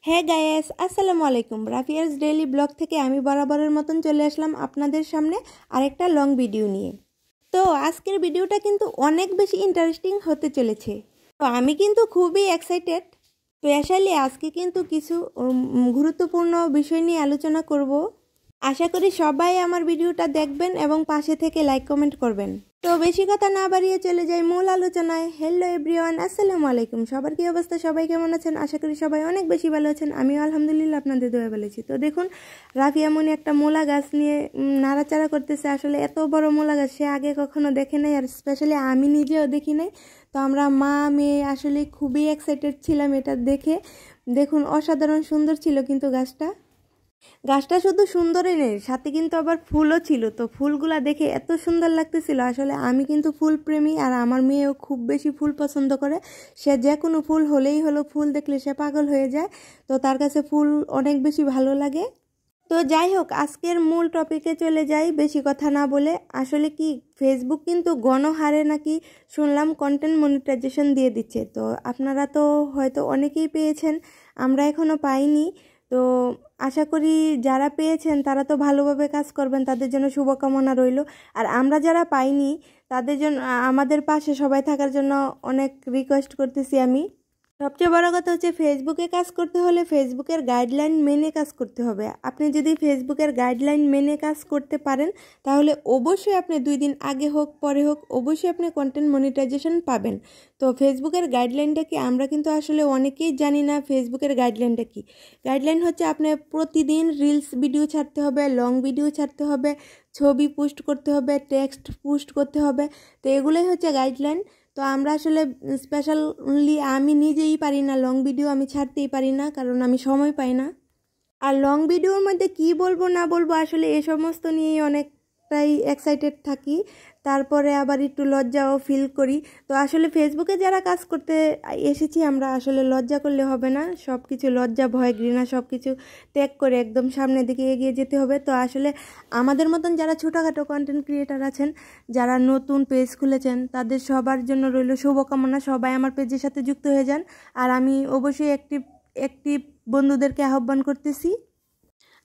Hey guys, আসসালামু আলাইকুম। রাফিয়াস daily blog থেকে আমি বরাবরের মতন চলে আসলাম আপনাদের সামনে আরেকটা লং ভিডিও নিয়ে। তো আজকের ভিডিওটা কিন্তু অনেক বেশি ইন্টারেস্টিং হতে চলেছে। তো আমি কিন্তু খুবই এক্সাইটেড। স্পেশালি আজকে কিন্তু কিছু গুরুত্বপূর্ণ বিষয় নিয়ে আলোচনা করব। আশা করি সবাই আমার ভিডিওটা দেখবেন এবং পাশে থেকে লাইক কমেন্ট করবেন। তো বেশি কথা না বাড়িয়ে চলে যাই মূল আলোচনায়। হ্যালো এভরিওয়ান, আসসালামু আলাইকুম। সবার কি অবস্থা? সবাই কেমন আছেন? আশা করি সবাই অনেক বেশি ভালো আছেন। আমিও আলহামদুলিল্লাহ আপনাদের দোয়া বলেছি। তো দেখুন, রাফিয়া মনি একটা মূলা গাছ নিয়ে নাড়াচাড়া করতেছে। আসলে এত বড় মূলা গাছ সে আগে কখনো দেখে নাই, আর স্পেশালি আমি নিজেও দেখি নাই। তো আমরা মা মেয়ে আসলে খুবই এক্সাইটেড ছিলাম এটা দেখে। দেখুন, অসাধারণ সুন্দর ছিল কিন্তু গাছটা শুধু সুন্দরই নেই, সাথে কিন্তু আবার ফুলও ছিল। তো ফুলগুলা দেখে এত সুন্দর লাগতেছিল। আসলে আমি কিন্তু ফুল প্রেমী, আর আমার মেয়েও খুব বেশি ফুল পছন্দ করে। সে যে কোনো ফুল হলেই হলো, ফুল দেখলে সে পাগল হয়ে যায়। তো তার কাছে ফুল অনেক বেশি ভালো লাগে। তো যাই হোক, আজকের মূল টপিকে চলে যাই বেশি কথা না বলে। আসলে কি, ফেসবুক কিন্তু গণহারে নাকি শুনলাম কন্টেন্ট মনিটাইজেশন দিয়ে দিচ্ছে। তো আপনারা তো হয়তো অনেকেই পেয়েছেন, আমরা এখনও পাইনি। তো আশা করি যারা পেয়েছেন তারা তো ভালোভাবে কাজ করবেন, তাদের জন্য শুভকামনা রইল। আর আমরা যারা পাইনি তাদের জন্য আমাদের পাশে সবাই থাকার জন্য অনেক রিকোয়েস্ট করতেছি আমি। সবচেয়ে বড় কথা হচ্ছে, ফেসবুকে কাজ করতে হলে ফেসবুকের গাইডলাইন মেনে কাজ করতে হবে। আপনি যদি ফেসবুকের গাইডলাইন মেনে কাজ করতে পারেন, তাহলে অবশ্যই আপনি 2 দিন আগে হোক পরে হোক অবশ্যই আপনি কন্টেন্ট মনিটাইজেশন পাবেন। তো ফেসবুকের গাইডলাইনটা কি, আমরা কিন্তু আসলে অনেকেই জানি না ফেসবুকের গাইডলাইনটা কি। গাইডলাইন হচ্ছে আপনি প্রতিদিন রিলস ভিডিও ছাড়তে হবে, লং ভিডিও ছাড়তে হবে, ছবি পোস্ট করতে হবে, টেক্সট পোস্ট করতে হবে। তো এগুলোই হচ্ছে গাইডলাইন। তো আমরা আসলে স্পেশালি আমি নিজেই পারি না, লং ভিডিও আমি ছাড়তেই পারি না, কারণ আমি সময় পাই না। আর লং ভিডিওর মধ্যে কি বলবো না বলবো, আসলে এ সমস্ত নিয়েই অনেকটাই এক্সাইটেড থাকি। তারপরে আবার একটু লজ্জাও ফিল করি। তো আসলে ফেসবুকে যারা কাজ করতে এসেছি আমরা, আসলে লজ্জা করলে হবে না। সব কিছু লজ্জা ভয় ঘৃণা সব কিছু ত্যাগ করে একদম সামনের দিকে এগিয়ে যেতে হবে। তো আসলে আমাদের মতন যারা ছোটোখাটো কন্টেন্ট ক্রিয়েটার আছেন, যারা নতুন পেজ খুলেছেন, তাদের সবার জন্য রইল শুভকামনা। সবাই আমার পেজের সাথে যুক্ত হয়ে যান। আর আমি অবশ্যই একটি বন্ধুদেরকে আহ্বান করতেছি।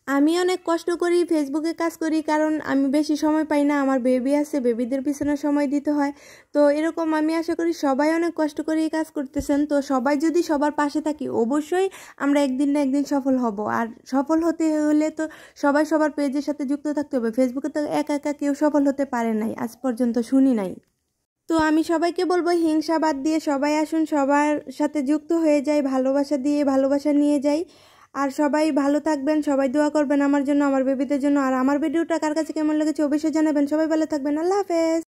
আমি অনেক কষ্ট করি, ফেসবুকে কাজ করি, কারণ আমি বেশি সময় পাই না। আমার বেবি আছে, বেবিদের পিছনে সময় দিতে হয়। তো এরকম আমি আশা করি সবাই অনেক কষ্ট করে এই কাজ করতেছেন। তো সবাই যদি সবার পাশে থাকি, অবশ্যই আমরা একদিন না একদিন সফল হব। আর সফল হতে হলে তো সবাই সবার পেজের সাথে যুক্ত থাকতে হবে। ফেসবুকে তো একা একা কেউ সফল হতে পারে নাই, আজ পর্যন্ত শুনি নাই। তো আমি সবাইকে বলবো, হিংসা বাদ দিয়ে সবাই আসুন, সবার সাথে যুক্ত হয়ে যাই, ভালোবাসা দিয়ে ভালোবাসা নিয়ে যাই। আর সবাই ভালো থাকবেন, সবাই দোয়া করবেন আমার জন্য, আমার বেবিদের জন্য। আর আমার ভিডিওটা কার কাছে কেমন লেগেছে অবশ্যই জানাবেন। সবাই ভালো থাকবেন। আল্লাহ হাফেজ।